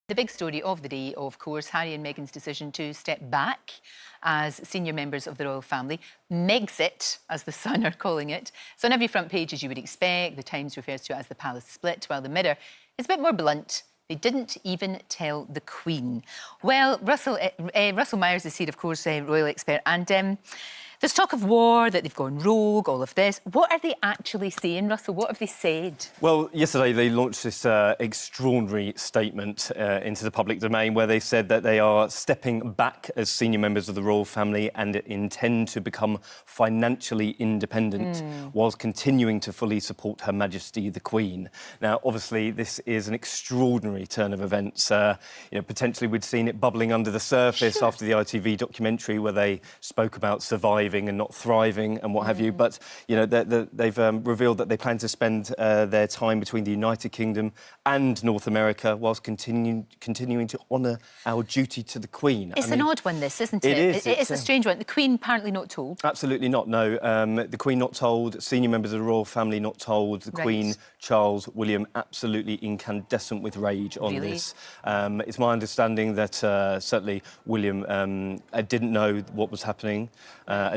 The big story of the day, of course, Harry and Meghan's decision to step back as senior members of the royal family. Megxit, as the Sun are calling it. So on every front page, as you would expect, the Times refers to it as the palace split, while the Mirror is a bit more blunt. They didn't even tell the Queen. Well, Russell Myers is here, of course, a royal expert, and there's talk of war, that they've gone rogue, all of this. What are they actually saying, Russell? What have they said? Well, yesterday they launched this extraordinary statement into the public domain where they said that they are stepping back as senior members of the royal family and intend to become financially independent whilst continuing to fully support Her Majesty the Queen. Now, obviously, this is an extraordinary turn of events. Potentially we'd seen it bubbling under the surface after the ITV documentary where they spoke about surviving and not thriving and what have you. But, they've revealed that they plan to spend their time between the United Kingdom and North America whilst continuing to honour our duty to the Queen. It's an odd one, this, isn't it? It is. It's a strange one. The Queen apparently not told. Absolutely not, no. The Queen not told, senior members of the royal family not told, the Queen, Charles, William, absolutely incandescent with rage on this. It's my understanding that certainly William didn't know what was happening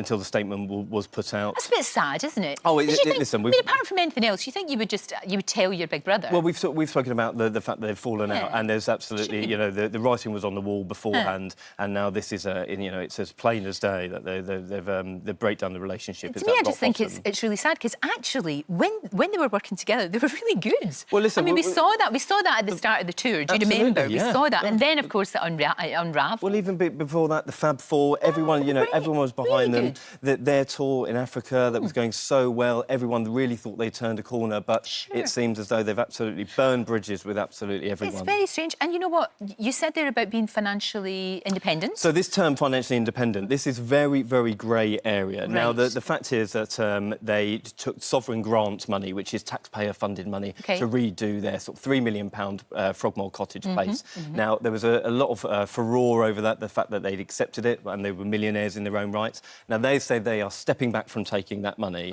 until the statement was put out. That's a bit sad, isn't it? Oh, listen, apart from anything else, you think you would tell your big brother? Well, we've spoken about the fact that they've fallen out, and there's absolutely, the writing was on the wall beforehand, and now this is it's as plain as day that they've break down the relationship. To me, I just think it's really sad because actually, when they were working together, they were really good. Well, listen, I mean, we saw that at the start of the tour. Do you remember? Yeah. We saw that, and then of course it unravelled. Well, even before that, the Fab Four, everyone, everyone was behind them. Their tour in Africa that was going so well, everyone really thought they turned a corner, but it seems as though they've absolutely burned bridges with absolutely everyone. It's very strange. And you know what? You said there about being financially independent. So this term, financially independent, this is very, very grey area. Right. Now, the fact is that they took sovereign grant money, which is taxpayer-funded money, to redo their sort of £3 million Frogmore Cottage place. Now, there was a lot of furore over that, the fact that they'd accepted it, and they were millionaires in their own right. Now, they say they are stepping back from taking that money,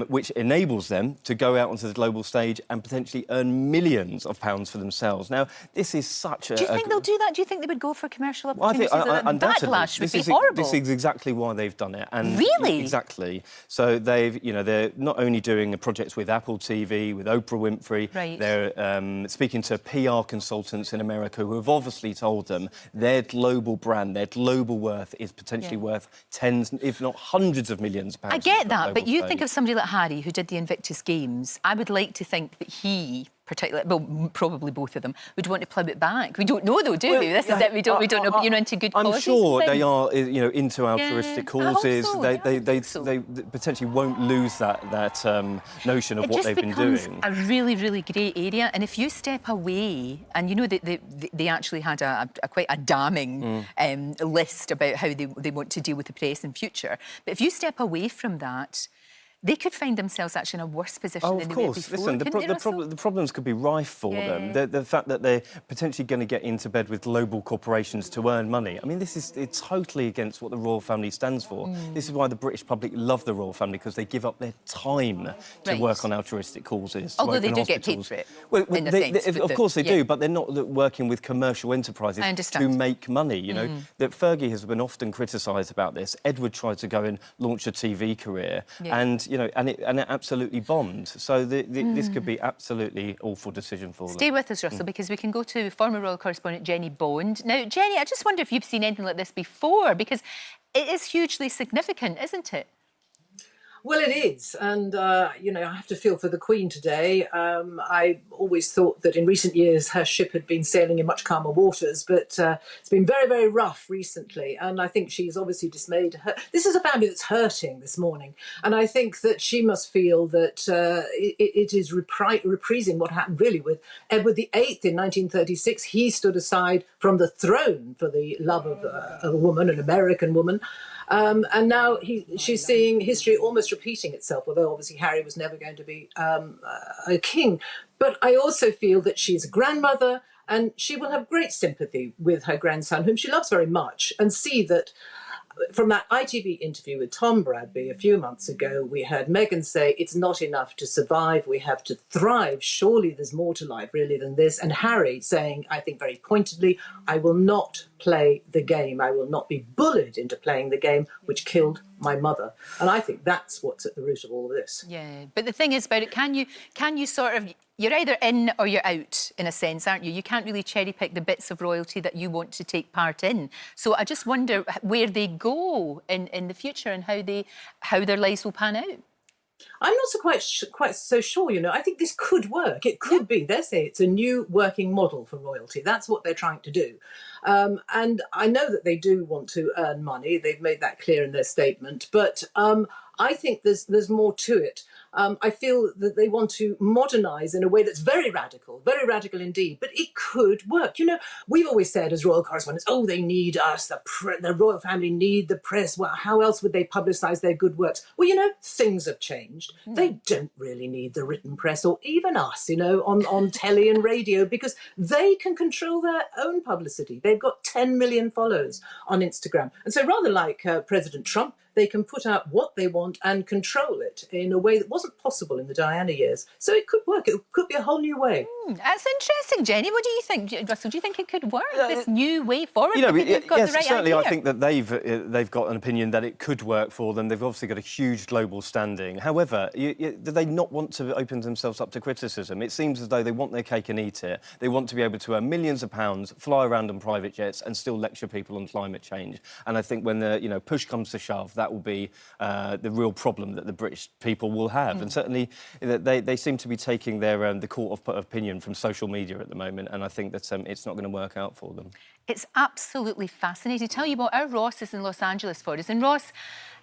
which enables them to go out onto the global stage and potentially earn millions of pounds for themselves. Now, this is such a... Do you think they'll do that? Do you think they would go for commercial opportunities? Well, I think, backlash would be horrible. This is exactly why they've done it. And really? Exactly. So they're not only doing projects with Apple TV, with Oprah Winfrey, they're speaking to PR consultants in America who have obviously told them their global brand, their global worth is potentially worth tens, if not hundreds of millions of pounds. I get that, but you think of somebody like Harry who did the Invictus Games. I would like to think that he, particularly, well, probably both of them, would want to plough it back. We don't know, though, do we? This is it. We don't know. But you're into good causes. I'm sure they are, into altruistic causes. I hope so. They potentially won't lose that notion of what they've been doing. It becomes a really, really grey area. And if you step away, and they actually had quite a damning list about how they want to deal with the press in future. But if you step away from that, they could find themselves actually in a worse position than they were before. Listen, the problems could be rife for them. The fact that they're potentially going to get into bed with global corporations to earn money. I mean, it's totally against what the royal family stands for. This is why the British public love the royal family, because they give up their time to work on altruistic causes. Although they do get paid for it. Well, of course they do, but they're not working with commercial enterprises to make money. That Fergie has been often criticised about this. Edward tried to go and launch a TV career, and it absolutely bombed. So this could be absolutely awful decision for them. Stay with us, Russell, because we can go to former royal correspondent Jennie Bond. Now, Jennie, I just wonder if you've seen anything like this before, because it is hugely significant, isn't it? Well, it is. And, I have to feel for the Queen today. I always thought that in recent years her ship had been sailing in much calmer waters, but it's been very, very rough recently. And I think she's obviously dismayed. This is a family that's hurting this morning. And I think that she must feel that it is reprising what happened really with Edward VIII in 1936. He stood aside from the throne for the love of a woman, an American woman. And now she's seeing history almost repeating itself, although obviously Harry was never going to be a king. But I also feel that she's a grandmother and she will have great sympathy with her grandson, whom she loves very much, and see that from that ITV interview with Tom Bradby a few months ago, we heard Meghan say it's not enough to survive, we have to thrive. Surely there's more to life really than this. And Harry saying, I think very pointedly, I will not play the game. I will not be bullied into playing the game which killed my mother. And I think that's what's at the root of all of this. Yeah, but the thing is about it, can you sort of, you're either in or you're out, in a sense, aren't you? You can't really cherry-pick the bits of royalty that you want to take part in. So I just wonder where they go in the future and how their lives will pan out. I'm not so quite so sure, you know. I think this could work. It could be. They say it's a new working model for royalty. That's what they're trying to do. And I know that they do want to earn money. They've made that clear in their statement. But I think there's more to it. I feel that they want to modernise in a way that's very radical indeed, but it could work. You know, we've always said as royal correspondents, oh, they need us, the royal family need the press. Well, how else would they publicise their good works? Well, you know, things have changed. They don't really need the written press or even us, you know, on telly and radio, because they can control their own publicity. They've got 10 million followers on Instagram. And so rather like President Trump, they can put out what they want and control it in a way that wasn't possible in the Diana years. So it could work. It could be a whole new way. That's interesting, Jenny. What do you think, Russell? Do you think it could work, this new way forward? You know, You've got yes, the right certainly. idea. I think that they've got an opinion that it could work for them. They've obviously got a huge global standing. However, do they not want to open themselves up to criticism? It seems as though they want their cake and eat it. They want to be able to earn millions of pounds, fly around on private jets, and still lecture people on climate change. And I think when the push comes to shove, that will be the real problem that the British people will have. And certainly they seem to be taking their the court of opinion from social media at the moment, and I think that it's not going to work out for them. It's absolutely fascinating. Tell you what, our Ross is in Los Angeles for us. And Ross,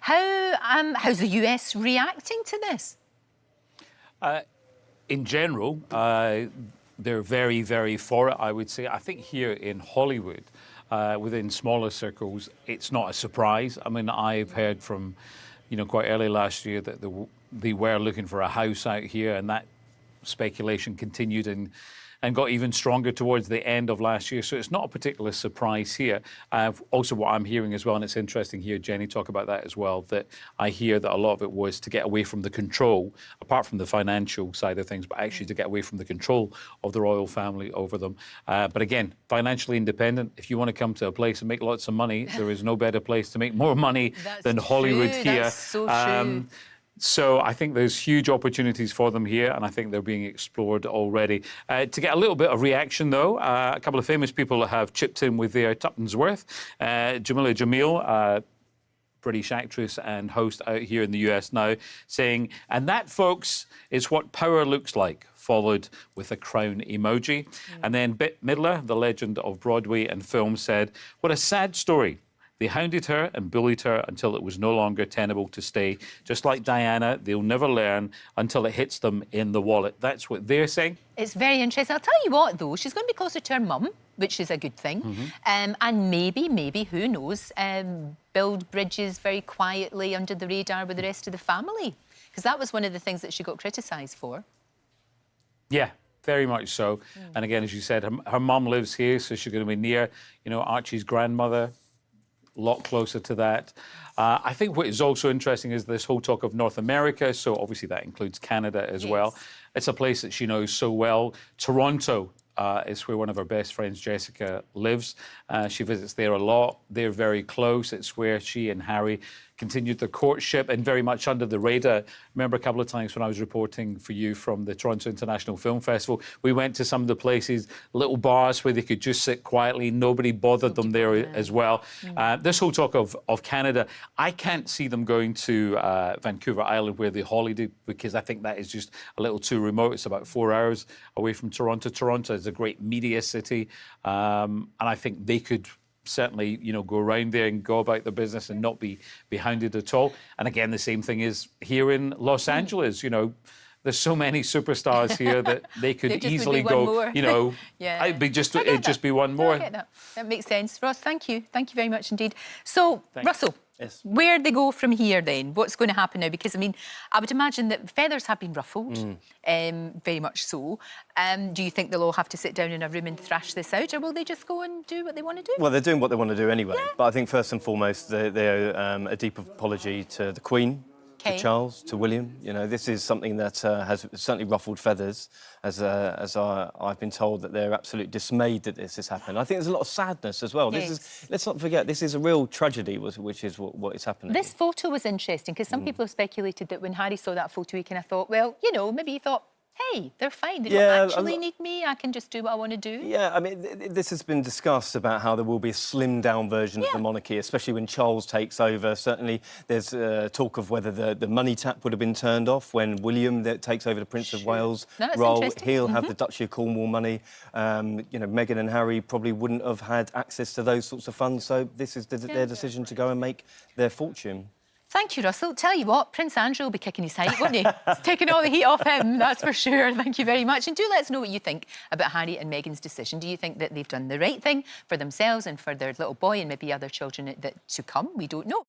how's the US reacting to this? In general, they're very, very for it, I would say. I think here in Hollywood, within smaller circles, it's not a surprise. I mean, I've heard from, quite early last year that they were looking for a house out here, and that speculation continued and got even stronger towards the end of last year. So it's not a particular surprise here. Also, what I'm hearing as well, and it's interesting here, Jenny, talk about that as well, that I hear that a lot of it was to get away from the control, apart from the financial side of things, but actually to get away from the control of the royal family over them. But again, financially independent. If you want to come to a place and make lots of money, there is no better place to make more money than Hollywood here. That's so true. So I think there's huge opportunities for them here, and I think they're being explored already. To get a little bit of reaction, though, a couple of famous people have chipped in with their tuppence worth. Jamila Jamil, British actress and host out here in the US now, saying, and that, folks, is what power looks like, followed with a crown emoji. And then Bette Midler, the legend of Broadway and film, said, what a sad story. They hounded her and bullied her until it was no longer tenable to stay. Just like Diana, they'll never learn until it hits them in the wallet. That's what they're saying. It's very interesting. I'll tell you what, though, she's going to be closer to her mum, which is a good thing. And maybe, who knows, build bridges very quietly under the radar with the rest of the family. Because that was one of the things that she got criticised for. Yeah, very much so. And again, as you said, her mum lives here, so she's going to be near, Archie's grandmother. A lot closer to that. I think what is also interesting is this whole talk of North America. So obviously that includes Canada as well. It's a place that she knows so well. Toronto is where one of her best friends, Jessica, lives. She visits there a lot. They're very close. It's where she and Harry continued their courtship and very much under the radar. I remember a couple of times when I was reporting for you from the Toronto International Film Festival, we went to some of the places, little bars where they could just sit quietly. Nobody bothered them there as well. This whole talk of Canada, I can't see them going to Vancouver Island where they holidayed, because I think that is just a little too remote. It's about 4 hours away from Toronto. Toronto is a great media city, and I think they could certainly, go around there and go about their business and not be hounded at all. And again, the same thing is here in Los Angeles. There's so many superstars here that they could easily go. It'd just be one more. I get that. That makes sense. Ross, thank you. Thank you very much indeed. So, Russell, Yes. Where they go from here then? What's going to happen now? Because, I mean, I would imagine that feathers have been ruffled, very much so. Do you think they'll all have to sit down in a room and thrash this out, or will they just go and do what they want to do? Well, they're doing what they want to do anyway. But I think first and foremost, they owe a deep apology to the Queen, Okay. to Charles, to William. You know, this is something that has certainly ruffled feathers, as I've been told that they're absolutely dismayed that this has happened. I think there's a lot of sadness as well. Yes. Let's not forget, this is a real tragedy, which is what is happening. This photo was interesting because some people have speculated that when Harry saw that photo, he kind of thought, well, you know, maybe he thought, hey, they're fine. They don't actually need me. I can just do what I want to do. Yeah, I mean, this has been discussed about how there will be a slimmed-down version of the monarchy, especially when Charles takes over. Certainly, there's talk of whether the money tap would have been turned off when William takes over the Prince of Wales role. He'll have the Duchy of Cornwall money. You know, Meghan and Harry probably wouldn't have had access to those sorts of funds. So this is their decision to go and make their fortune. Thank you, Russell. Tell you what, Prince Andrew will be kicking his height, won't he? It's taking all the heat off him, that's for sure. Thank you very much. And do let us know what you think about Harry and Meghan's decision. Do you think that they've done the right thing for themselves and for their little boy and maybe other children that to come? We don't know.